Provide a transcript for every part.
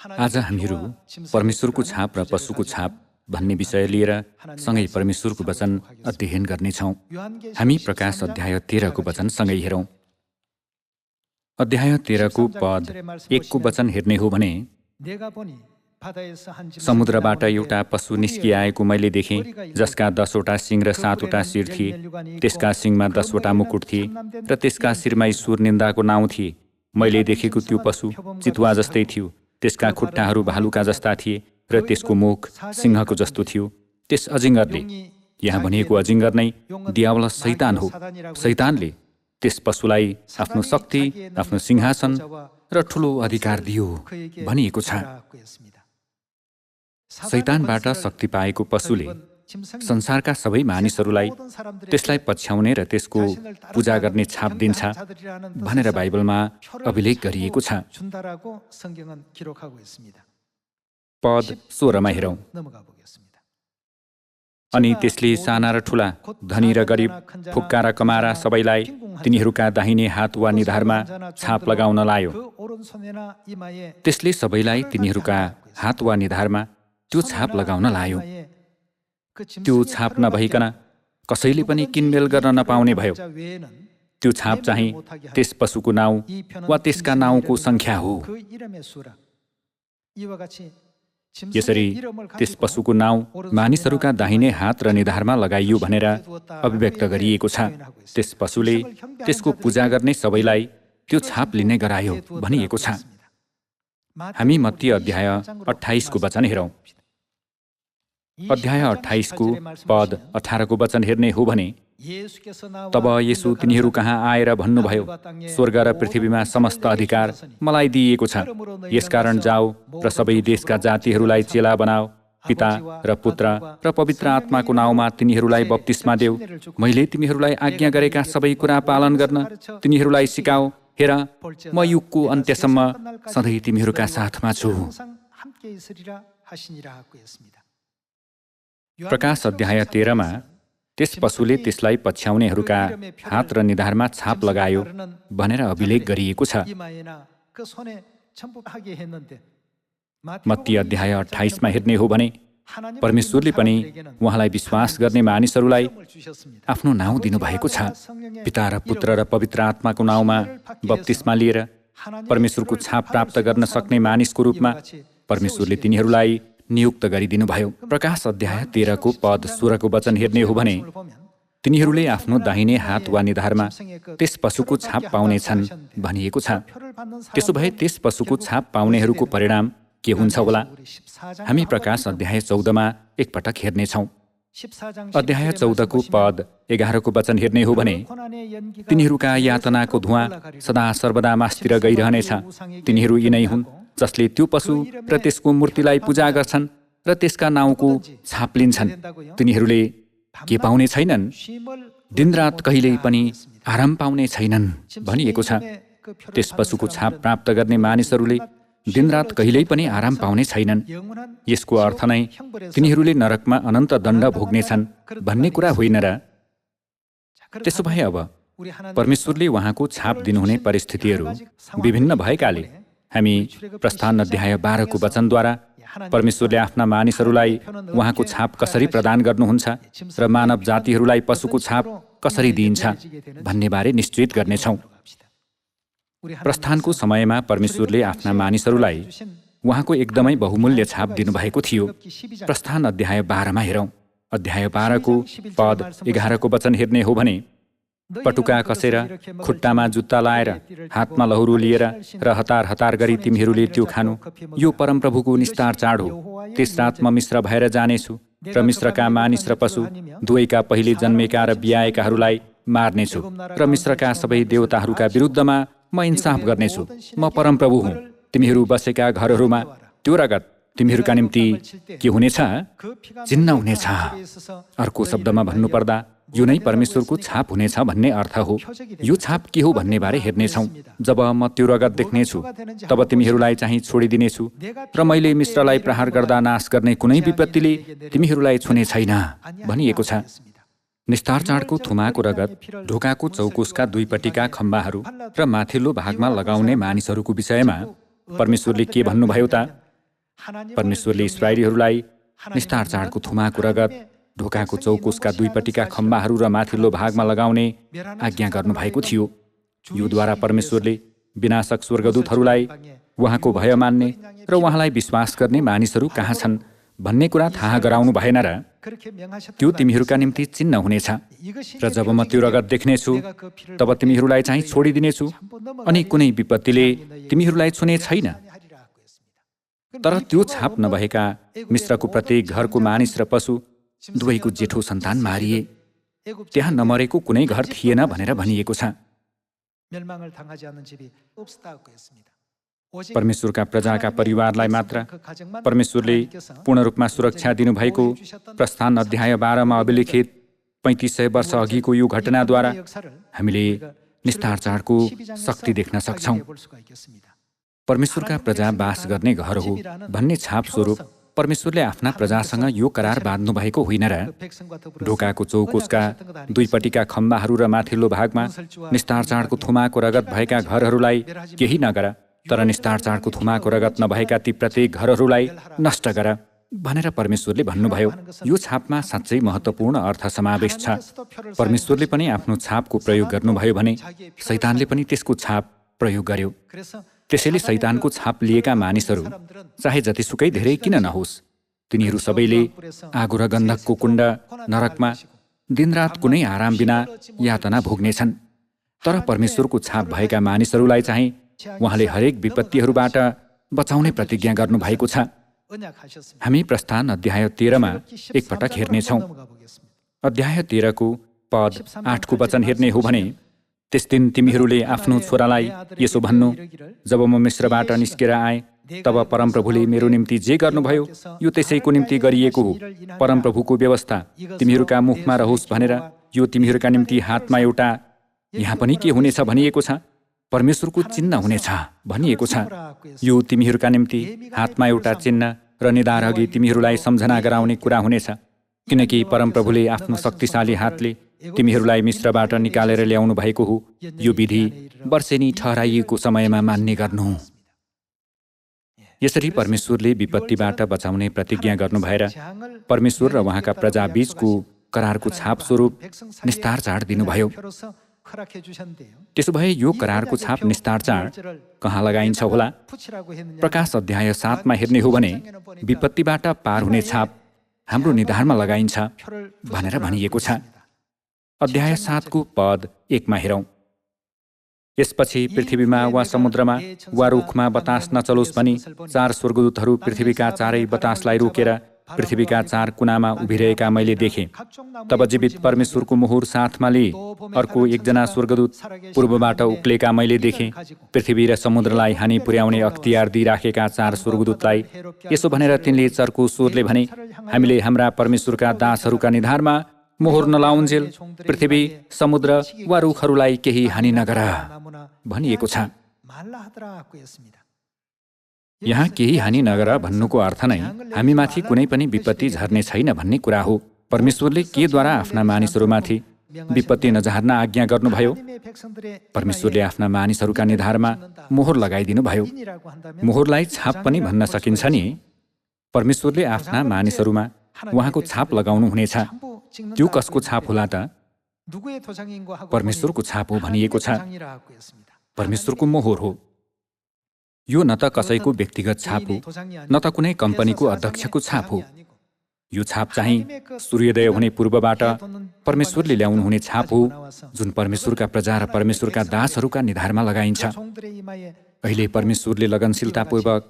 आज हामीहरू परमेश्वरको छाप र पशुको छाप भन्ने विषय लिएर सँगै परमेश्वरको वचन अध्ययन गर्नेछौँ। हामी प्रकाश अध्याय 13 को वचन सँगै हेरौँ। अध्याय 13 को पद 1 को वचन हेर्ने हो भने, समुद्रबाट एउटा पशु निस्किआएको मैले देखेँ, जसका 10वटा सिङ र 7वटा शिर थिए। त्यसका सिङमा 10वटा मुकुट थिए र त्यसका शिरमा ईश्वर निन्दाको नाउँ थिए। मैले देखेको त्यो पशु चितुवा जस्तै थियो। त्यसका खुट्टाहरू भालुका जस्ता थिए र त्यसको मुख सिंहको जस्तो थियो। त्यस अजिङ्गरले, यहाँ भनिएको अजिङ्गर नै दियावल शैतान हो, शैतानले त्यस पशुलाई आफ्नो शक्ति, आफ्नो सिंहासन र ठुलो अधिकार दियो भनिएको छ। शैतानबाट शक्ति पाएको पशुले संसारका सबै मानिसहरूलाई त्यसलाई पछ्याउने र त्यसको पूजा गर्ने छाप दिन्छ भनेर बाइबलमा अभिलेख गरिएको छ। पद 16 मा हेरौँ। अनि त्यसले साना र ठुला, धनी र गरिब, फुक्का र कमारा सबैलाई तिनीहरूका दाहिने हात वा निधारमा छाप लगाउन लायो। त्यसले सबैलाई तिनीहरूका हात वा निधारमा त्यो छाप लगाउन लायो। त्यो छाप नभइकन कसैले पनि किनमेल गर्न नपाउने भयो। त्यो छाप चाहिँ त्यस पशुको नाउँ वा त्यसका नाउँको सङ्ख्या हो। यसरी त्यस पशुको नाउँ मानिसहरूका दाहिने हात र निधारमा लगाइयो भनेर अभिव्यक्त गरिएको छ। त्यस पशुले त्यसको पूजा गर्ने सबैलाई त्यो छाप लिने गरायो भनिएको छ। हामी मत्ती अध्याय 28 को वचन हेरौँ। अध्याय 28 को पद 18 को वचन हेर्ने हो भने, तब येशू तिनीहरू कहाँ आएर भन्नुभयो, स्वर्ग र पृथ्वीमा समस्त अधिकार मलाई दिइएको छ। यसकारण जाऊ र सबै देशका जातिहरूलाई चेला बनाऊ, पिता र पुत्र र पवित्र आत्माको नाउँमा तिनीहरूलाई बप्तिस्मा देऊ। मैले तिमीहरूलाई आज्ञा गरेका सबै कुरा पालन गर्न तिनीहरूलाई सिकाऊ। हेर, म युगको अन्त्यसम्म सधैँ तिमीहरूका साथमा छु। प्रकाश अध्याय 13 मा त्यस पशुले त्यसलाई पछ्याउनेहरूका हात र निधारमा छाप लगायो भनेर अभिलेख गरिएको छ। मत्ती अध्याय 28 मा हेर्ने हो भने, परमेश्वरले पनि उहाँलाई विश्वास गर्ने मानिसहरूलाई आफ्नो नाउँ दिनुभएको छ। पिता र पुत्र र पवित्र आत्माको नाउँमा बप्तिस्मा लिएर परमेश्वरको छाप प्राप्त गर्न सक्ने मानिसको रूपमा परमेश्वरले तिनीहरूलाई नियुक्त गरिदिनुभयो। प्रकाश अध्याय 13 को पद 16 को वचन हेर्ने हो भने, तिनीहरूले आफ्नो दाहिने हात वा निधारमा त्यस पशुको छाप पाउनेछन् भनिएको छ। त्यसो भए त्यस पशुको छाप पाउनेहरूको परिणाम के हुन्छ होला? हामी प्रकाश अध्याय 14 मा एकपटक हेर्नेछौँ। अध्याय 14 को पद 11 को वचन हेर्ने हो भने, तिनीहरूका यातनाको धुवाँ सदा सर्वदा मासतिर गइरहनेछ। तिनीहरू यिनै हुन् जसले त्यो पशु र त्यसको मूर्तिलाई पूजा गर्छन् र त्यसका नाउँको छाप लिन्छन्। तिनीहरूले के पाउने छैनन्? दिनरात कहिल्यै पनि आराम पाउने छैनन् भनिएको छ। त्यस पशुको छाप प्राप्त गर्ने मानिसहरूले दिनरात कहिल्यै पनि आराम पाउने छैनन्। यसको अर्थ नै तिनीहरूले नरकमा अनन्त दण्ड भोग्नेछन् भन्ने कुरा होइन र? त्यसो भए अब परमेश्वरले उहाँको छाप दिनुहुने परिस्थितिहरू विभिन्न भएकाले हामी प्रस्थान अध्याय 12 को वचनद्वारा परमेश्वरले आफ्ना मानिसहरूलाई उहाँको छाप कसरी प्रदान गर्नुहुन्छ र मानव जातिहरूलाई पशुको छाप कसरी दिइन्छ भन्ने बारे निश्चित गर्नेछौँ। प्रस्थानको समयमा परमेश्वरले आफ्ना मानिसहरूलाई उहाँको एकदमै बहुमूल्य छाप दिनुभएको थियो। प्रस्थान अध्याय 12 मा हेरौँ। अध्याय 12 को पद 11 को वचन हेर्ने हो भने, पटुका कसेर, खुट्टामा जुत्ता लाएर, हातमा लहुरो लिएर र हतार हतार गरी तिमीहरूले त्यो खानु। यो परमप्रभुको निस्तार चाड हो। त्यस रात म मिश्र भएर जानेछु र मिश्रका मानिस र पशु दुवैका पहिले जन्मेका र बियाएकाहरूलाई मार्नेछु र मिश्रका सबै देवताहरूका विरुद्धमा म इन्साफ गर्नेछु। म परमप्रभु हुँ। तिमीहरू बसेका घरहरूमा त्यो रगत तिमीहरूका निम्ति के हुनेछ? चिन्ह हुनेछ। अर्को शब्दमा भन्नुपर्दा यो नै परमेश्वरको छाप हुनेछ भन्ने अर्थ हो। यो छाप के हो भन्ने बारे हेर्नेछौँ। जब म त्यो रगत देख्नेछु तब तिमीहरूलाई चाहिँ छोडिदिनेछु र मैले मिश्रलाई प्रहार गर्दा नाश गर्ने कुनै विपत्तिले तिमीहरूलाई छुने छैन भनिएको छ। निस्तार चाडको थुमाको रगत ढोकाको चौकुसका दुईपट्टिका खम्बाहरू र माथिल्लो भागमा लगाउने मानिसहरूको विषयमा परमेश्वरले के भन्नुभयो त? परमेश्वरले इस्राएलीहरूलाई निस्तार चाडको थुमाको रगत ढोकाको चौकोसका दुईपट्टिका खम्बाहरू र माथिल्लो भागमा लगाउने आज्ञा गर्नुभएको थियो। योद्वारा परमेश्वरले विनाशक स्वर्गदूतहरूलाई उहाँको भय मान्ने र उहाँलाई विश्वास गर्ने मानिसहरू कहाँ छन् भन्ने कुरा थाहा गराउनु भएन र? त्यो तिमीहरूका निम्ति चिन्ह हुनेछ र जब म त्यो रगत देख्नेछु तब तिमीहरूलाई चाहिँ छोडिदिनेछु अनि कुनै विपत्तिले तिमीहरूलाई छुने छैन। तर त्यो छाप नभएका मिश्रको प्रत्येक घरको मानिस र पशु दुवैको जेठो सन्तान मारिए। त्यहाँ नमरेको कुनै घर थिएन भनेर भनिएको छ। परमेश्वरका प्रजाका परिवारलाई मात्र परमेश्वरले पूर्ण रूपमा सुरक्षा दिनुभएको प्रस्थान अध्याय 12 अभिलेखित 3500 वर्ष अघिको यो घटनाद्वारा हामीले निस्तार चाडको शक्ति देख्न सक्छौँ। परमेश्वरका प्रजा बास गर्ने घर हो भन्ने छाप स्वरूप परमेश्वरले आफ्ना प्रजासँग यो करार बाँध्नु भएको होइन र? ढोकाको चौकोसका दुईपट्टिका खम्बाहरू र माथिल्लो भागमा निस्तार चाडको थुमाको रगत भएका घरहरूलाई केही नगर, तर निस्तार चाडको थुमाको रगत नभएका ती प्रत्येक घरहरूलाई नष्ट गर भनेर परमेश्वरले भन्नुभयो। यो छापमा साँच्चै महत्त्वपूर्ण अर्थ समावेश छ। परमेश्वरले पनि आफ्नो छापको प्रयोग गर्नुभयो भने शैतानले पनि त्यसको छाप प्रयोग गर्यो। त्यसैले शैतानको छाप लिएका मानिसहरू चाहे जतिसुकै धेरै किन नहोस्, तिनीहरू सबैले आगो र गन्धकको कुण्ड नरकमा दिनरात कुनै आराम बिना यातना भोग्नेछन्। तर परमेश्वरको छाप भएका मानिसहरूलाई चाहिँ उहाँले हरेक विपत्तिहरूबाट बचाउने प्रतिज्ञा गर्नुभएको छ। हामी प्रस्थान अध्याय 13 एकपटक हेर्नेछौँ। अध्याय 13 को पद 8 को वचन हेर्ने हो भने, त्यस दिन तिमीहरूले आफ्नो छोरालाई यसो भन्नु, जब म मिश्रबाट निस्केर आएँ तब परमप्रभुले मेरो निम्ति जे गर्नुभयो यो त्यसैको निम्ति गरिएको हो। परमप्रभुको व्यवस्था तिमीहरूका मुखमा रहोस् भनेर यो तिमीहरूका निम्ति हातमा एउटा यहाँ पनि के हुनेछ भनिएको छ, परमेश्वरको चिन्ह हुनेछ भनिएको छ। यो तिमीहरूका निम्ति हातमा एउटा चिन्ह र निधार अघि तिमीहरूलाई सम्झना गराउने कुरा हुनेछ, किनकि परमप्रभुले आफ्नो शक्तिशाली हातले तिमीहरूलाई मिश्रबाट निकालेर ल्याउनु भएको हो। यो विधि वर्षेनी ठहराइएको समयमा मान्ने गर्नु। यसरी परमेश्वरले विपत्तिबाट बचाउने प्रतिज्ञा गर्नु भएर परमेश्वर र उहाँका प्रजा बीचको करारको छाप स्वरूप निस्तार चाड दिनुभयो। त्यसो भए यो करारको छाप निस्तार चाड कहाँ लगाइन्छ होला? प्रकाश अध्याय 7 हेर्ने हो भने विपत्तिबाट पार हुने छाप हाम्रो निधारमा लगाइन्छ भनेर भनिएको छ। अध्याय 7 को पद 1 हेरौँ। यसपछि पृथ्वीमा वा समुद्रमा वा रुखमा बतास नचलोस् भनी 4 स्वर्गदूतहरू पृथ्वीका चारै बतासलाई रोकेर पृथ्वीका 4 कुनामा उभिरहेका मैले देखेँ। तब जीवित परमेश्वरको मोहर साथमा लिए अर्को एकजना स्वर्गदूत पूर्वबाट उक्लेका मैले देखेँ। पृथ्वी र समुद्रलाई हानि पुर्याउने अख्तियार दिइराखेका 4 स्वर्गदूतलाई यसो भनेर तिनले चर्को स्वरले भने, हामीले हाम्रा परमेश्वरका दासहरूका निधारमा मोहर नलाउन्जेल पृथ्वी, समुद्र वा रुखहरूलाई केही हानि नगर भनिएको छ। यहाँ केही हानि नगर भन्नुको अर्थ नै हामीमाथि कुनै पनि विपत्ति झर्ने छैन भन्ने कुरा हो। परमेश्वरले केद्वारा आफ्ना मानिसहरूमाथि विपत्ति नझर्न आज्ञा गर्नुभयो? परमेश्वरले आफ्ना मानिसहरूका निधारमा मोहर लगाइदिनु भयो। मोहरलाई छाप पनि भन्न सकिन्छ नि। परमेश्वरले आफ्ना मानिसहरूमा उहाँको छाप लगाउनु हुनेछ। त्यो कसको छाप होला त? परमेश्वरको छाप हो भनिएको छ। परमेश्वरको मोहर हो। यो न त कसैको व्यक्तिगत छाप हो, न त कुनै कम्पनीको अध्यक्षको छाप हो। यो छाप चाहिँ सूर्योदय हुने पूर्वबाट परमेश्वरले ल्याउनु हुने छाप हो, जुन परमेश्वरका प्रजा र परमेश्वरका दासहरूका निधारमा लगाइन्छ। अहिले परमेश्वरले लगनशीलतापूर्वक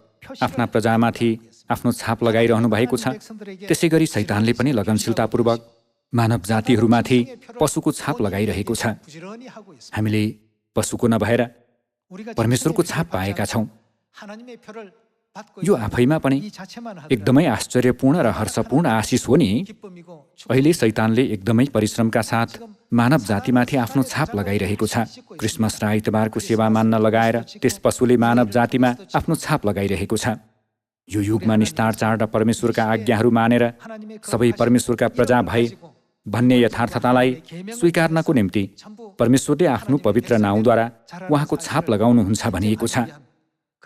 आफ्ना प्रजामाथि आफ्नो छाप लगाइरहनु भएको छ। त्यसै गरी शैतानले पनि लगनशीलतापूर्वक मानव जातिहरूमाथि पशुको छाप लगाइरहेको छ। हामीले पशुको नभएर परमेश्वरको छाप पाएका छौँ। यो आफैमा पनि एकदमै आश्चर्यपूर्ण र हर्षपूर्ण आशिष हो नि। अहिले शैतानले एकदमै परिश्रमका साथ मानव जातिमाथि आफ्नो छाप लगाइरहेको छ। क्रिसमस र आइतबारको सेवा मान्न लगाएर त्यस पशुले मानव जातिमा आफ्नो छाप लगाइरहेको छ। यो युगमा निस्तार चाड र परमेश्वरका आज्ञाहरू मानेर सबै परमेश्वरका प्रजा भए भन्ने यथार्थतालाई स्वीकार्नको निम्ति परमेश्वरले आफ्नो पवित्र नाउँद्वारा उहाँको छाप लगाउनुहुन्छ भनिएको छ।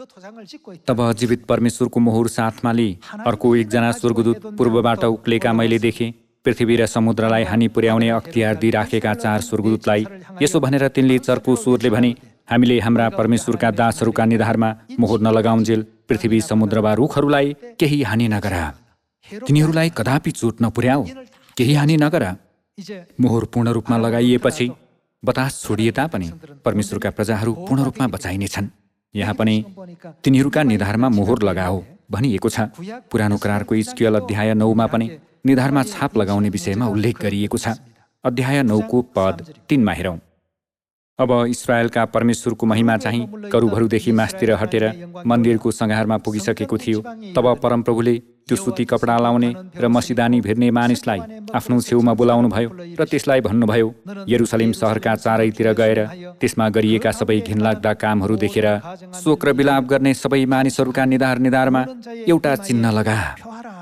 तब जीवित परमेश्वरको मोहर साथमा लिई अर्को एकजना स्वर्गदूत पूर्वबाट उक्लेका मैले देखेँ। पृथ्वी र समुद्रलाई हानि पुर्याउने अख्तियार दिइराखेका 4 स्वर्गदूतलाई यसो भनेर तिनले चर्को स्वरले भने, हामीले हाम्रा परमेश्वरका दासहरूका निधारमा मोहर नलगाउन्जेल पृथ्वी समुद्र वा रुखहरूलाई केही हानि नगरा। तिनीहरूलाई कदापि चोट नपुर्याऊ, केही हानि नगरा। मोहर पूर्ण रूपमा लगाइएपछि बतास छोडिए तापनि परमेश्वरका प्रजाहरू पूर्ण रूपमा बचाइनेछन्। यहाँ पनि तिनीहरूका निधारमा मोहर लगाओ भनिएको छ। पुरानो करारको इजकियल अध्याय 9 पनि निधारमा छाप लगाउने विषयमा उल्लेख गरिएको छ। अध्याय 9 को पद 3 मा हेरौँ। अब इस्राएलका परमेश्वरको महिमा चाहिँ करूबहरूदेखि मास्तिर हटेर मन्दिरको सङ्घारमा पुगिसकेको थियो। तब परमप्रभुले त्यो सुती कपडा लाउने र मसिदानी भिर्ने मानिसलाई आफ्नो छेउमा बोलाउनुभयो र त्यसलाई भन्नुभयो, यरुसलेम सहरका चारैतिर गएर त्यसमा गरिएका सबै घिनलाग्दा कामहरू देखेर शोक र विलाप गर्ने सबै मानिसहरूका निधारमा एउटा चिन्ह लगा।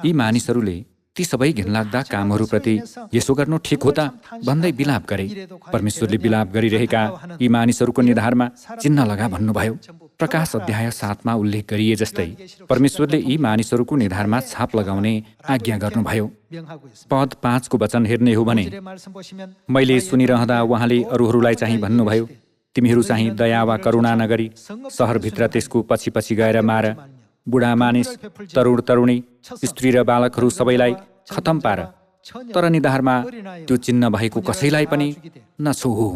यी मानिसहरूले ती सबै घिनलाग्दा कामहरूप्रति यसो गर्नु ठिक हो त भन्दै विलाप गरे। परमेश्वरले विलाप गरिरहेका यी मानिसहरूको निधारमा चिन्ह लगा भन्नुभयो। प्रकाश अध्याय 7 मा उल्लेख गरिए जस्तै परमेश्वरले यी मानिसहरूको निधारमा छाप लगाउने आज्ञा गर्नुभयो। पद 5 को वचन हेर्ने हो भने, मैले सुनिरहँदा उहाँले अरूहरूलाई चाहिँ भन्नुभयो, तिमीहरू चाहिँ दया वा करुणा नगरी सहरभित्र त्यसको पछि पछि गएर मार। बुढा मानिस, तरुण तरुणी, स्त्री र बालकहरू सबैलाई खतम पार, तर निधारमा त्यो चिन्ह भएको कसैलाई पनि नछोऊ।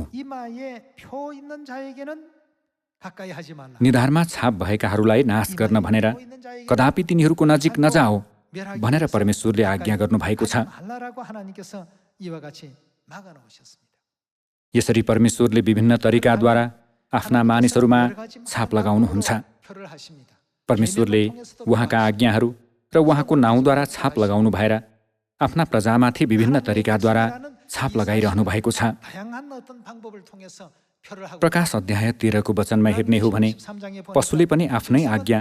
निधारमा छाप भएकाहरूलाई नाश गर्न भनेर कदापि तिनीहरूको नजिक नजाओ भनेर परमेश्वरले आज्ञा गर्नुभएको छ। यसरी परमेश्वरले विभिन्न तरिकाद्वारा आफ्ना मानिसहरूमा छाप लगाउनुहुन्छ। परमेश्वरले उहाँका आज्ञाहरू र उहाँको नाउँद्वारा छाप लगाउनु भएर आफ्ना प्रजामाथि विभिन्न तरिकाद्वारा छाप लगाइरहनु भएको छ। प्रकाश अध्याय 13 को वचनमा हेर्ने हो भने, पशुले पनि आफ्नै आज्ञा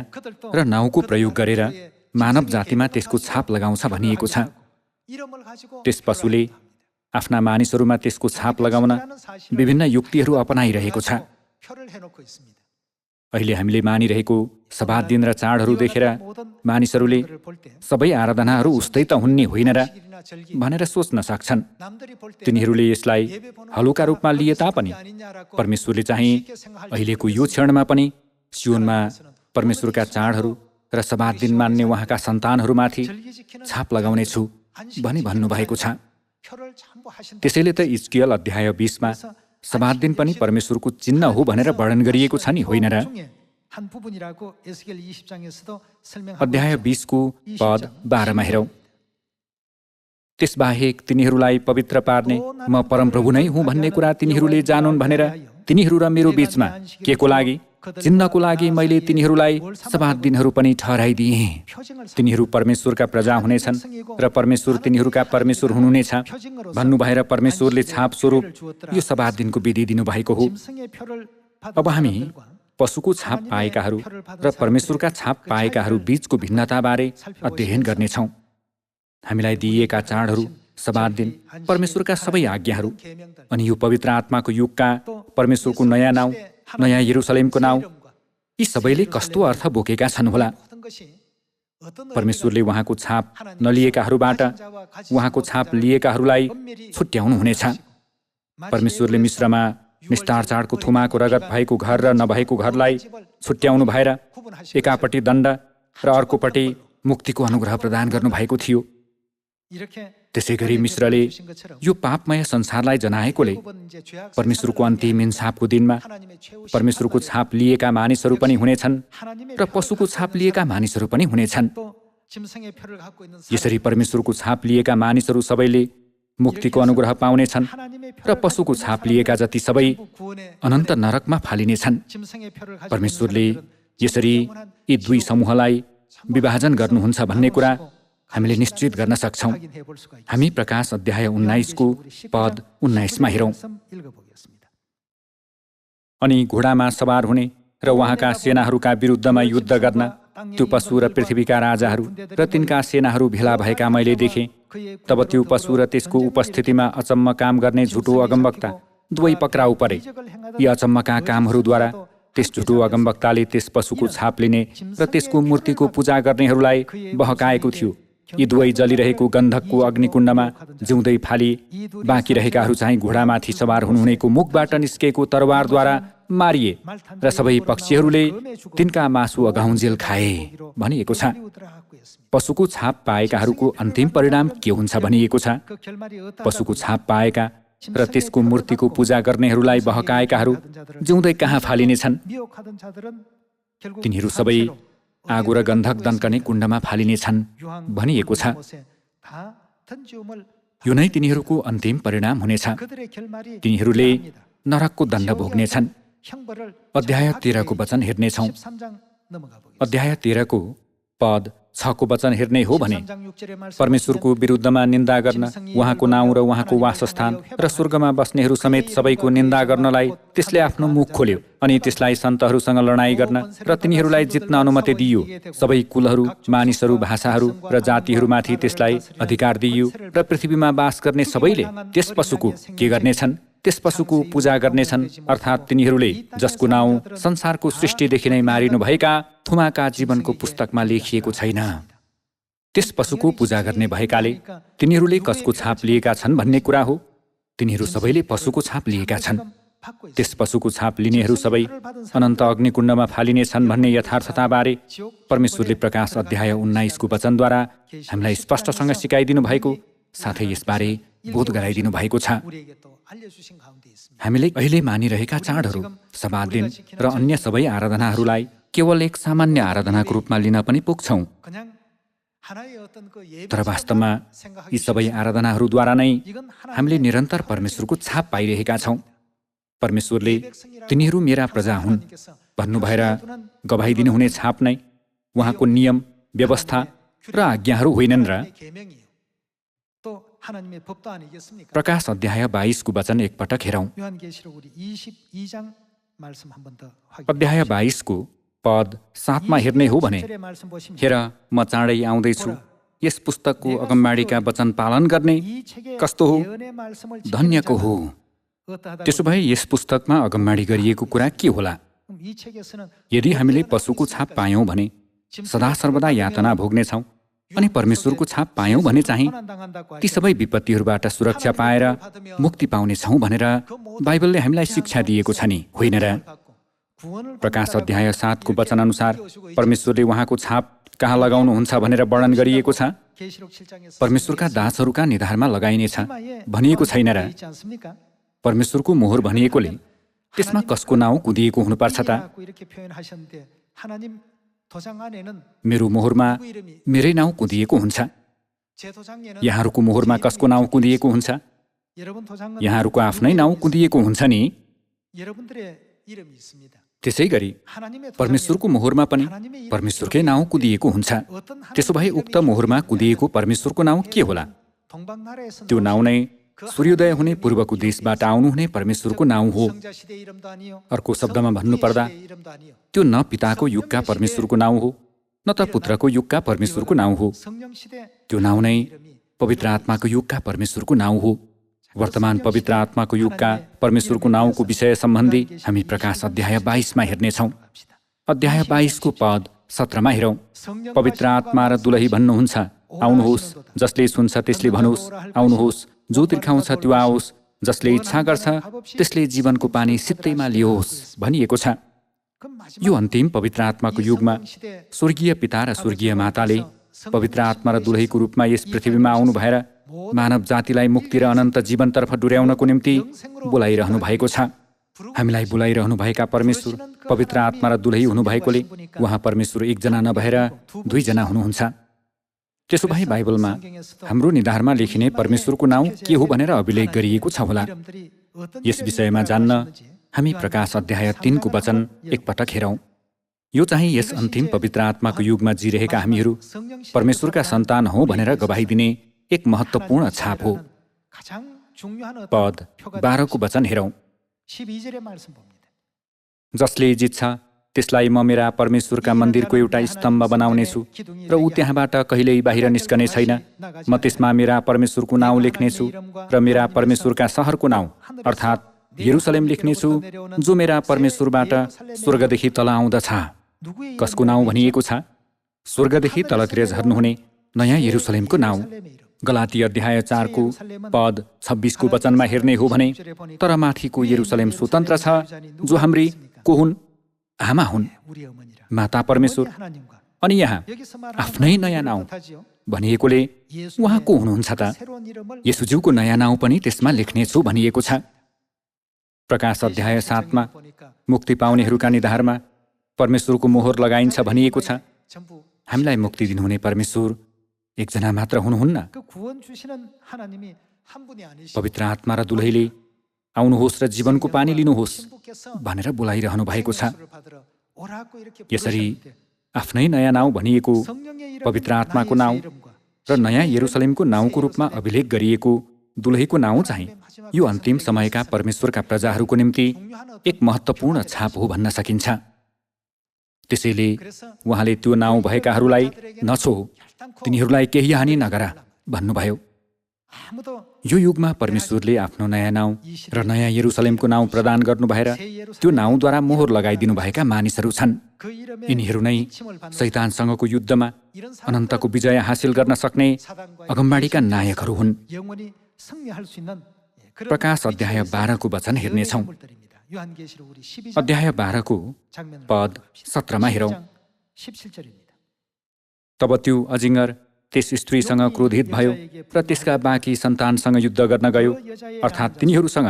र नाउँको प्रयोग गरेर मानव जातिमा त्यसको छाप लगाउँछ भनिएको छ। त्यस पशुले आफ्ना मानिसहरूमा त्यसको छाप लगाउन विभिन्न युक्तिहरू अपनाइरहेको छ। अहिले हामीले मानिरहेको सब्बात दिन र चाडहरू देखेर मानिसहरूले सबै आराधनाहरू उस्तै त हुन् नि होइन र भनेर सोच्न सक्छन्। तिनीहरूले यसलाई हलुका रूपमा लिए तापनि परमेश्वरले चाहिँ अहिलेको यो क्षणमा पनि सियोनमा परमेश्वरका चाडहरू र सब्बात दिन मान्ने उहाँका सन्तानहरूमाथि छाप लगाउने छु भनी भन्नुभएको छ। त्यसैले त इजकियल अध्याय 20 मा सब्बात दिन पनि परमेश्वरको चिन्ह हो भनेर वर्णन गरिएको छ नि होइन र। अध्याय 20 को पद 12 मा हेरौँ। त्यसबाहेक तिनीहरूलाई पवित्र पार्ने म परमप्रभु नै हुँ भन्ने कुरा तिनीहरूले जानुन् भनेर तिनीहरू र मेरो बीचमा के को लागि, चिन्हको लागि मैले तिनीहरूलाई सब्बात दिनहरू पनि ठहराइदिएँ। तिनीहरू परमेश्वरका प्रजा हुनेछन् र परमेश्वर तिनीहरूका परमेश्वर हुनुहुनेछ भन्नु भएर परमेश्वरले छाप स्वरूप यो सब्बात दिनको विधि दिनुभएको हो। अब हामी पशुको छाप पाएकाहरू र परमेश्वरका छाप पाएकाहरू बीचको भिन्नताबारे अध्ययन गर्नेछौँ। हामीलाई दिइएका चाडहरू, सब्बात दिन, परमेश्वरका सबै आज्ञाहरू अनि यो पवित्र आत्माको युगका परमेश्वरको नयाँ नाउँ, नयाँ यरुसलेमको नाउँ, यी सबैले कस्तो अर्थ बोकेका छन् होला। परमेश्वरले उहाँको छाप नलिएकाहरूबाट उहाँको छाप लिएकाहरूलाई छुट्याउनु हुनेछ। परमेश्वरले मिस्रमा निस्तार चाडको थुमाको रगत भएको घर र नभएको घरलाई छुट्याउनु भएर एकापट्टि दण्ड र अर्कोपट्टि मुक्तिको अनुग्रह प्रदान गर्नुभएको थियो। त्यसै गरी मिस्रले यो पापमय संसारलाई जनाएकोले परमेश्वरको अन्तिम इन्साफको दिनमा परमेश्वरको छाप लिएका मानिसहरू पनि हुनेछन् र पशुको छाप लिएका मानिसहरू पनि हुनेछन्। यसरी परमेश्वरको छाप लिएका मानिसहरू सबैले मुक्तिको अनुग्रह पाउनेछन् र पशुको छाप लिएका जति सबै अनन्त नरकमा फालिनेछन्। परमेश्वरले यसरी यी दुई समूहलाई विभाजन गर्नुहुन्छ भन्ने कुरा हामीले निश्चित गर्न सक्छौँ। हामी प्रकाश अध्याय 19 को पद 19 मा हेरौँ। अनि घोडामा सवार हुने र उहाँका सेनाहरूका विरुद्धमा युद्ध गर्न त्यो पशु र पृथ्वीका राजाहरू र तिनका सेनाहरू भेला भएका मैले देखेँ। तब त्यो पशु र त्यसको उपस्थितिमा अचम्म काम गर्ने झुटो अगमवक्ता दुवै पक्राउ परे। यी अचम्मका कामहरूद्वारा त्यस झुटो अगमवक्ताले त्यस पशुको छाप लिने र त्यसको मूर्तिको पूजा गर्नेहरूलाई बहकाएको थियो। यी दुवै जलिरहेको गन्धकको अग्निकुण्डमा जिउँदै फालिए। बाँकी रहेकाहरू चाहिँ घोडामाथि सवार हुनुहुनेको मुखबाट निस्केको तरवारद्वारा मारिए र सबै पक्षीहरूले तिनका मासु अघाउन्जेल खाए भनिएको छ। पशुको छाप पाएकाहरूको अन्तिम परिणाम के हुन्छ भनिएको छ। पशुको छाप पाएका र त्यसको मूर्तिको पूजा गर्नेहरूलाई बहकाएकाहरू जिउँदै कहाँ फालिनेछन्? तिनीहरू सबै आगो र गन्धक दन्कने कुण्डमा फालिनेछन् भनिएको छ। यो नै तिनीहरूको अन्तिम परिणाम हुनेछ। तिनीहरूले नरकको दण्ड भोग्नेछन्। अध्याय 13 को वचन हेर्नेछौँ। अध्याय 13 को पद 6 को वचन हेर्ने हो भने परमेश्वरको विरुद्धमा निन्दा गर्न, उहाँको नाउँ र उहाँको वासस्थान र स्वर्गमा बस्नेहरू समेत सबैको निन्दा गर्नलाई त्यसले आफ्नो मुख खोल्यो। अनि त्यसलाई सन्तहरूसँग लडाईँ गर्न र तिनीहरूलाई जित्न अनुमति दिइयो। सबै कुलहरू, मानिसहरू, भाषाहरू र जातिहरूमाथि त्यसलाई अधिकार दिइयो। र पृथ्वीमा बास गर्ने सबैले त्यस पशुको के गर्नेछन्? त्यस पशुको पूजा गर्नेछन्, अर्थात् तिनीहरूले जसको नाउँ संसारको सृष्टिदेखि नै मारिनुभएका थुमाका जीवनको पुस्तकमा लेखिएको छैन। त्यस पशुको पूजा गर्ने भएकाले तिनीहरूले कसको छाप लिएका छन् भन्ने कुरा हो। तिनीहरू सबैले पशुको छाप लिएका छन्। त्यस पशुको छाप लिनेहरू सबै अनन्त अग्निकुण्डमा फालिनेछन् भन्ने यथार्थताबारे परमेश्वरले प्रकाश अध्याय 19 को वचनद्वारा हामीलाई स्पष्टसँग सिकाइदिनु भएको, साथै यसबारे बोध गराइदिनु भएको छ। हामीले अहिले मानिरहेका चाडहरू, सभा दिन र अन्य सबै आराधनाहरूलाई केवल एक सामान्य आराधनाको रूपमा लिन पनि पुग्छौँ। तर वास्तवमा यी सबै आराधनाहरूद्वारा नै हामीले निरन्तर परमेश्वरको छाप पाइरहेका छौँ। परमेश्वरले तिनीहरू मेरा प्रजा हुन् भन्नुभएर गवाही दिनुहुने छाप नै उहाँको नियम, व्यवस्था र आज्ञाहरू होइनन् र? प्रकाश अध्याय 22 को वचन एकपटक हेरौँ। अध्याय 22 को पद 7 मा हेर्ने हो भने, हेर म चाँडै आउँदैछु, यस पुस्तकको अगमबाडीका वचन पालन गर्ने कस्तो हो, धन्यको हो। त्यसो भए यस पुस्तकमा अगमबाडी गरिएको कुरा के होला? यदि हामीले पशुको छाप पायौँ भने सदा सर्वदा यातना भोग्नेछौँ, अनि परमेश्वरको छाप पायौँ भने चाहिँ ती सबै विपत्तिहरूबाट सुरक्षा पाएर मुक्ति पाउनेछौँ भनेर बाइबलले हामीलाई शिक्षा दिएको छ नि, होइन र? प्रकाश अध्याय 7 को वचन अनुसार परमेश्वरले उहाँको छाप कहाँ लगाउनुहुन्छ भनेर वर्णन गरिएको छ। परमेश्वरका दासहरूका निधारमा लगाइनेछ भनिएको छैन र? परमेश्वरको मोहर भनिएकोले त्यसमा कसको नाउँ कुदिएको हुनुपर्छ त? मेरो मोहरमा मेरै नाउँ कुदिएको हुन्छ। यहाँहरूको मोहरमा कसको नाउँ कुदिएको हुन्छ? यहाँहरूको आफ्नै नाउँ कुदिएको हुन्छ नि। त्यसै गरी परमेश्वरको मोहरमा पनि परमेश्वरकै नाउँ कुदिएको हुन्छ। त्यसो भए उक्त मोहरमा कुदिएको परमेश्वरको नाउँ के होला? त्यो नाउँ नै सूर्योदय हुने पूर्वको देशबाट आउनुहुने परमेश्वरको नाउँ हो। अर्को शब्दमा भन्नुपर्दा त्यो न पिताको युगका परमेश्वरको नाउँ हो, न त पुत्रको युगका परमेश्वरको नाउँ हो। त्यो नाउँ नै पवित्र आत्माको युगका परमेश्वरको नाउँ हो। वर्तमान पवित्र आत्माको युगका परमेश्वरको नाउँको विषय सम्बन्धी हामी प्रकाश अध्याय 22 मा हेर्नेछौँ। अध्याय 22 को पद 17 मा हेरौँ। पवित्र आत्मा र दुलही भन्नुहुन्छ, आउनुहोस्, जसले सुन्छ त्यसले भनोस्, आउनुहोस्, जो तिर्खाउँछ त्यो आओस्, जसले इच्छा गर्छ त्यसले जीवनको पानी सित्तैमा लियोस् भनिएको छ। यो अन्तिम पवित्र आत्माको युगमा स्वर्गीय पिता र स्वर्गीय माताले पवित्र आत्मा र दुलहीको रूपमा यस पृथ्वीमा आउनु भएर मानव जातिलाई मुक्ति र अनन्त जीवनतर्फ डुर्याउनको निम्ति बोलाइरहनु भएको छ। हामीलाई बोलाइरहनु भएका परमेश्वर पवित्र आत्मा र दुलही हुनुभएकोले उहाँ परमेश्वर एकजना नभएर दुईजना हुनुहुन्छ। त्यसो भए बाइबलमा हाम्रो निधारमा लेखिने परमेश्वरको नाउँ के हो भनेर अभिलेख गरिएको छ होला। यस विषयमा जान्न हामी प्रकाश अध्याय 3 को वचन एकपटक हेरौँ। यो चाहिँ यस अन्तिम पवित्र आत्माको युगमा जिरहेका हामीहरू परमेश्वरका सन्तान हौँ भनेर गवाही दिने एक महत्त्वपूर्ण छाप हो। पद 12 को वचन हेरौँ। जसले जित्छ त्यसलाई म मेरा परमेश्वरका मन्दिरको एउटा स्तम्भ बनाउनेछु र ऊ त्यहाँबाट कहिल्यै बाहिर निस्कने छैन। म त्यसमा मेरा परमेश्वरको नाउँ लेख्नेछु र मेरा परमेश्वरका सहरको नाउँ अर्थात् यरुसलेम लेख्नेछु, जो मेरा परमेश्वरबाट स्वर्गदेखि तल आउँदछ। कसको नाउँ भनिएको छ? स्वर्गदेखि तलतिर झर्नुहुने नयाँ यरुसलेमको नाउँ। गलाती अध्याय 4 पद 26 वचनमा हेर्ने हो भने, तर माथिको यरुसलेम स्वतन्त्र छ, जो हाम्री को हुन्? आमा हुन्, माता परमेश्वर। अनि यहाँ आफ्नै नयाँ नाउँ भनिएकोले उहाँ को हुनुहुन्छ त? येशूज्यूको नयाँ नाउँ पनि त्यसमा लेख्नेछु भनिएको छ। प्रकाश अध्याय 7 मुक्ति पाउनेहरूका निधारमा परमेश्वरको मोहर लगाइन्छ भनिएको छ। हामीलाई मुक्ति दिनुहुने परमेश्वर एकजना मात्र हुनुहुन्न। पवित्र आत्मा र दुलहीले आउनुहोस् र जीवनको पानी लिनुहोस् भनेर बोलाइरहनु भएको छ। यसरी आफ्नै नयाँ नाउँ भनिएको पवित्र आत्माको नाउँ र नयाँ यरुसलेमको नाउँको रूपमा अभिलेख गरिएको दुलहीको नाउँ चाहिँ यो अन्तिम समयका परमेश्वरका प्रजाहरूको निम्ति एक महत्त्वपूर्ण छाप हो भन्न सकिन्छ। त्यसैले उहाँले त्यो नाउँ भएकाहरूलाई नछो, तिनीहरूलाई केही हानि नगरा भन्नुभयो। यो युगमा परमेश्वरले आफ्नो नयाँ नाउँ र नयाँ यरुसलेमको नाउँ प्रदान गर्नु भएर त्यो नाउँद्वारा मोहर लगाइदिनु भएका मानिसहरू छन्। यिनीहरू नै शैतानसँगको युद्धमा अनन्तको विजय हासिल गर्न सक्ने अगमबाडीका नायकहरू हुन्। प्रकाश अध्याय 12 को वचन हेर्नेछौँ। अध्याय 12 को पद 17 हेरौँ। तब त्यो अजिङ्गर त्यस स्त्रीसँग क्रोधित भयो र त्यसका बाँकी सन्तानसँग युद्ध गर्न गयो, अर्थात् तिनीहरूसँग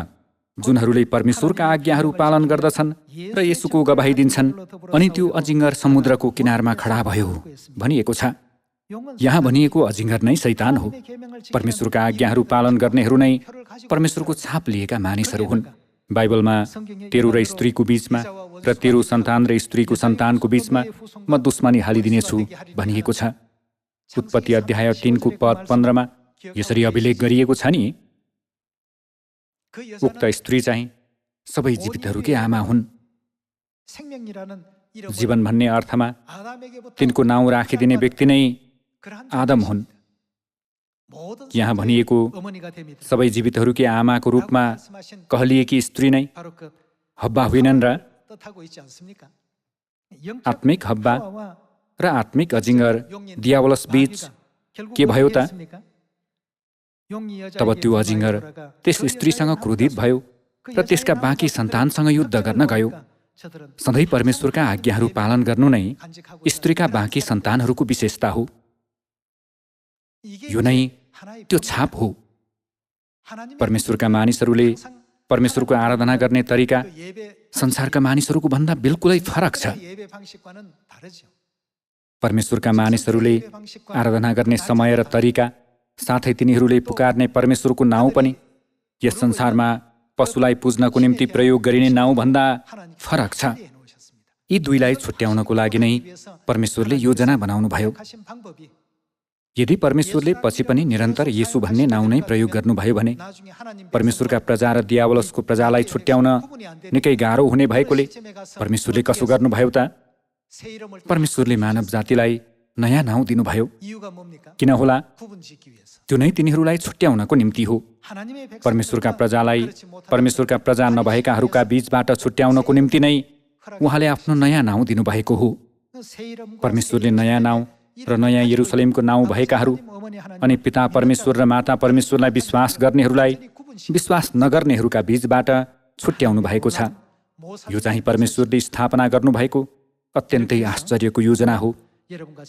जुनहरूले परमेश्वरका आज्ञाहरू पालन गर्दछन् र येशूको गवाही दिन्छन्। अनि त्यो अजिङ्गर समुद्रको किनारमा खडा भयो भनिएको छ। यहाँ भनिएको अजिङ्गर नै शैतान हो। परमेश्वरका आज्ञाहरू पालन गर्नेहरू नै परमेश्वरको छाप लिएका मानिसहरू हुन्। बाइबलमा तेरो र स्त्रीको बीचमा र तेरो सन्तान र स्त्रीको सन्तानको बीचमा म दुश्मनी हालिदिनेछु भनिएको छ। उत्पत्ति अध्याय 3 को पद 15 यसरी अभिलेख गरिएको छ नि, उक्त स्त्री चाहिँ सबै जीवितहरूकै आमा हुन्। जीवन भन्ने अर्थमा तिनको नाउँ राखिदिने व्यक्ति नै आदम हुन्। यहाँ भनिएको सबै जीवितहरूकै आमाको रूपमा कहलिएकी स्त्री नै हब्बा होइनन् र? आत्मिक हब्बा र आत्मिक अजिङ्गर दियावलस बीच के भयो त? तब त्यो अजिङ्गर त्यस स्त्रीसँग क्रोधित भयो र त्यसका बाँकी सन्तानसँग युद्ध गर्न गयो। सधैँ परमेश्वरका आज्ञाहरू पालन गर्नु नै स्त्रीका बाँकी सन्तानहरूको विशेषता हो। यो नै त्यो छाप हो। परमेश्वरका मानिसहरूले परमेश्वरको आराधना गर्ने तरिका संसारका मानिसहरूको भन्दा बिल्कुलै फरक छ। परमेश्वरका मानिसहरूले आराधना गर्ने समय र तरिका, साथै तिनीहरूले पुकार्ने परमेश्वरको नाउँ पनि यस संसारमा पशुलाई पुज्नको निम्ति प्रयोग गरिने नाउँ भन्दा फरक छ। यी दुईलाई छुट्याउनको लागि नै परमेश्वरले योजना बनाउनुभयो। यदि परमेश्वरले पछि पनि निरन्तर येशू भन्ने नाउँ नै प्रयोग गर्नुभयो भने परमेश्वरका प्रजा र दियावलसको प्रजालाई छुट्याउन निकै गाह्रो हुने भएकोले परमेश्वरले कसो गर्नुभयो त? परमेश्वरले मानव जातिलाई नयाँ नाउँ दिनुभयो। किन होला? त्यो नै तिनीहरूलाई छुट्याउनको निम्ति हो। परमेश्वरका प्रजालाई परमेश्वरका प्रजा नभएकाहरूका बीचबाट छुट्याउनको निम्ति नै उहाँले आफ्नो नयाँ नाउँ दिनुभएको हो। परमेश्वरले नयाँ नाउँ र नयाँ यरुसलेमको नाउँ भएकाहरू अनि पिता परमेश्वर र माता परमेश्वरलाई विश्वास गर्नेहरूलाई विश्वास नगर्नेहरूका बीचबाट छुट्याउनु भएको छ। यो चाहिँ परमेश्वरले स्थापना गर्नुभएको अत्यन्तै आश्चर्यको योजना हो।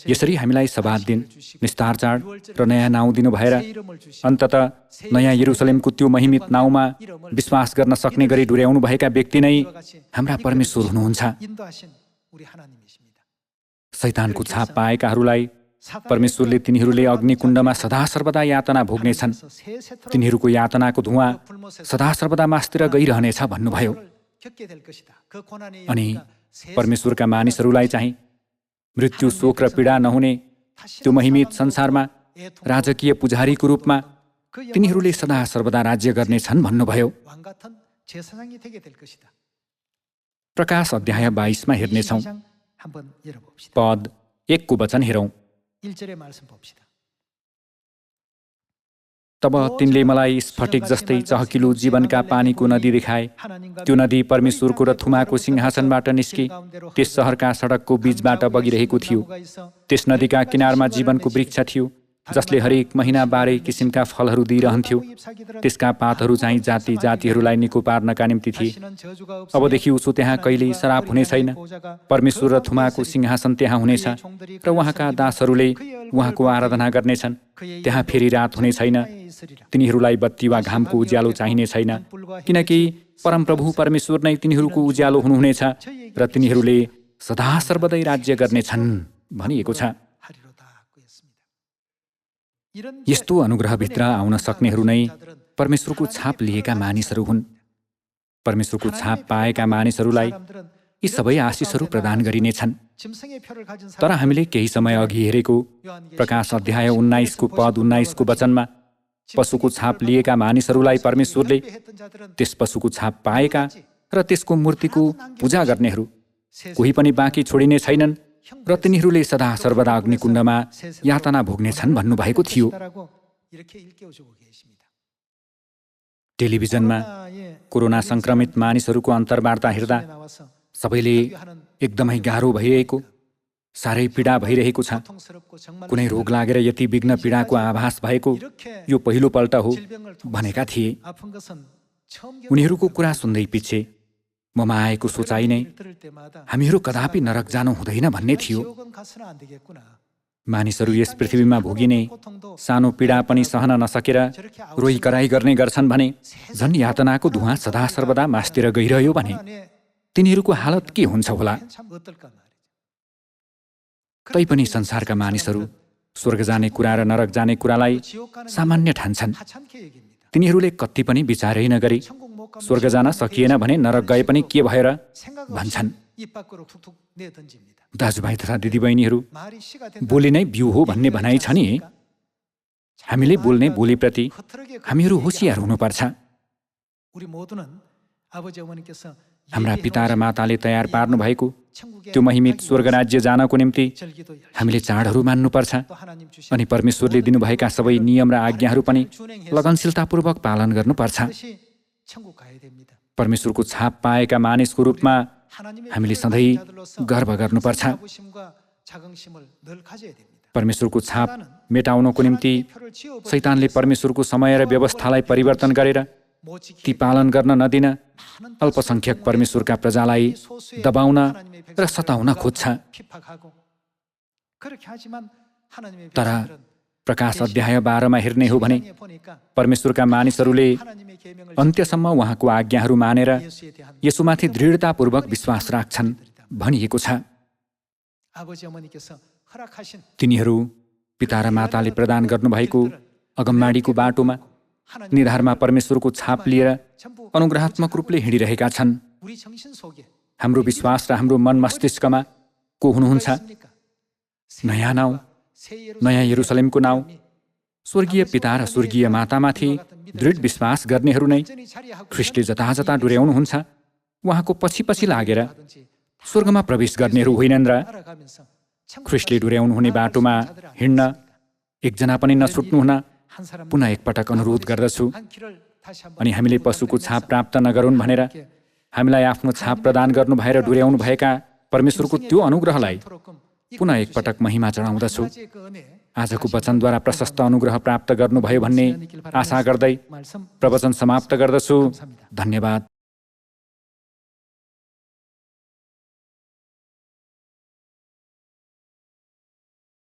यसरी हामीलाई सबात दिन, निस्तार चाड र नयाँ नाउँ दिनु भएर अन्ततः नयाँ यरुसलेमको त्यो महिमित नाउँमा विश्वास गर्न सक्ने गरी डुर्याउनु भएका व्यक्ति नै हाम्रा परमेश्वर हुनुहुन्छ। शैतानको छाप पाएकाहरूलाई परमेश्वरले तिनीहरूले अग्निकुण्डमा सदा सर्वदा यातना भोग्नेछन्, तिनीहरूको यातनाको धुवाँ सदा सर्वदा मास्तिर गइरहनेछ भन्नुभयो। अनि परमेश्वरका मानिसहरूलाई चाहिँ मृत्यु, शोक र पीडा नहुने त्यो महिमित संसारमा राजकीय पुजारीको रूपमा तिनीहरूले सदा सर्वदा राज्य गर्नेछन् भन्नुभयो। प्रकाश अध्याय 22 हेर्नेछौँ। पद 1 को वचन हेरौँ। तब तिनले मलाई स्फटिक जस्तै चहकिलो जीवनका पानीको नदी देखाए। त्यो नदी परमेश्वरको र थुमाको सिंहासनबाट निस्की त्यस सहरका सडकको बीचबाट बगिरहेको थियो। त्यस नदीका किनारमा जीवनको वृक्ष थियो, जसले हरेक महिना 12 किसिमका फलहरू दिइरहन्थ्यो। त्यसका पातहरू चाहिँ जाति जातिहरूलाई निको पार्नका निम्ति थिए। अबदेखि उसो त्यहाँ कहिल्यै सराप हुने छैन। परमेश्वर र थुमाको सिंहासन त्यहाँ हुनेछ र उहाँका दासहरूले उहाँको आराधना गर्नेछन्। त्यहाँ फेरि रात हुने छैन। तिनीहरूलाई बत्ती वा घामको उज्यालो चाहिने छैन, किनकि परमप्रभु परमेश्वर नै तिनीहरूको उज्यालो हुनुहुनेछ र तिनीहरूले सदा सर्वदै राज्य गर्नेछन् भनिएको छ। यस्तो अनुग्रहभित्र आउन सक्नेहरू नै परमेश्वरको छाप लिएका मानिसहरू हुन्। परमेश्वरको छाप पाएका मानिसहरूलाई यी सबै आशिषहरू प्रदान गरिनेछन्। तर हामीले केही समय अघि हेरेको प्रकाश अध्याय 19 पद 19 वचनमा पशुको छाप लिएका मानिसहरूलाई परमेश्वरले त्यस पशुको छाप पाएका र त्यसको मूर्तिको पूजा गर्नेहरू कोही पनि बाँकी छोडिने छैनन् र तिनीहरूले सदा सर्वदा अग्निकुण्डमा यातना भोग्नेछन् भन्नुभएको थियो। टेलिभिजनमा कोरोना संक्रमित मानिसहरूको अन्तर्वार्ता हेर्दा सबैले एकदमै गाह्रो भइरहेको, साह्रै पीडा भइरहेको छ, कुनै रोग लागेर यति विघ्न पीडाको आभास भएको यो पहिलोपल्ट हो भनेका थिए। उनीहरूको कुरा सुन्दै पछि ममा आएको सोचाइ नै हामीहरू कदापि नरक जानु हुँदैन भन्ने थियो। मानिसहरू यस पृथ्वीमा भोगिने सानो पीडा पनि सहन नसकेर रोइ कराई गर्ने गर्छन् भने झन् यातनाको धुवाँ सदा सर्वदा मासतिर गइरह्यो भने तिनीहरूको हालत के हुन्छ होला? तैपनि संसारका मानिसहरू स्वर्ग जाने कुरा र नरक जाने कुरालाई सामान्य ठान्छन्। तिनीहरूले कति पनि विचारै नगरी स्वर्ग जान सकिएन भने नरक गए पनि के भएर भन्छन्। दाजुभाइ तथा दिदीबहिनीहरू, बोली नै बिउ हो भन्ने भनाइ छ नि। हामीले बोल्ने बोलीप्रति हामीहरू होसियार हुनुपर्छ। हाम्रा पिता र माताले तयार पार्नु भएको त्यो महिमित स्वर्ग राज्य जानको निम्ति हामीले चाडहरू मान्नुपर्छ अनि परमेश्वरले दिनुभएका सबै नियम र आज्ञाहरू पनि लगनशीलतापूर्वक पालन गर्नुपर्छ। परमेश्वरको छाप पाएका मानिसको रूपमा हामीले सधैँ गर्व गर्नुपर्छ। परमेश्वरको छाप मेटाउनको निम्ति शैतानले परमेश्वरको समय र व्यवस्थालाई परिवर्तन गरेर ती पालन गर्न नदिन अल्पसंख्यक परमेश्वरका प्रजालाई दबाउन र सताउन खोज्छ। तर प्रकाश अध्याय 12 हेर्ने हो भने परमेश्वरका मानिसहरूले अन्त्यसम्म उहाँको आज्ञाहरू मानेर यसुमाथि दृढतापूर्वक विश्वास राख्छन् भनिएको छ। तिनीहरू पिता र माताले प्रदान गर्नुभएको अगमवाणीको बाटोमा निधारमा परमेश्वरको छाप लिएर अनुग्रहात्मक रूपले हिँडिरहेका छन्। हाम्रो विश्वास र हाम्रो मन मस्तिष्कमा को हुनुहुन्छ? नयाँ नाउँ, नयाँ यरुसलेमको नाउँ, स्वर्गीय पिता र स्वर्गीय मातामाथि दृढ विश्वास गर्नेहरू नै ख्रीष्टले जता जता डुर्याउनुहुन्छ उहाँको पछि पछि लागेर स्वर्गमा प्रवेश गर्नेहरू होइनन् र ख्रीष्टले डुर्याउनु हुने बाटोमा हिँड्न एकजना पनि नछुट्नुहुन पुनः एकपटक अनुरोध गर्दछु। अनि हामीले पशुको छाप प्राप्त नगरून् भनेर हामीलाई आफ्नो छाप प्रदान गर्नु भएर डुर्याउनु भएका परमेश्वरको त्यो अनुग्रहलाई पुनः एकपटक महिमा चढाउँदछु। आजको वचनद्वारा प्रशस्त अनुग्रह प्राप्त गर्नुभयो भन्ने आशा गर्दै प्रवचन समाप्त गर्दछु। धन्यवाद।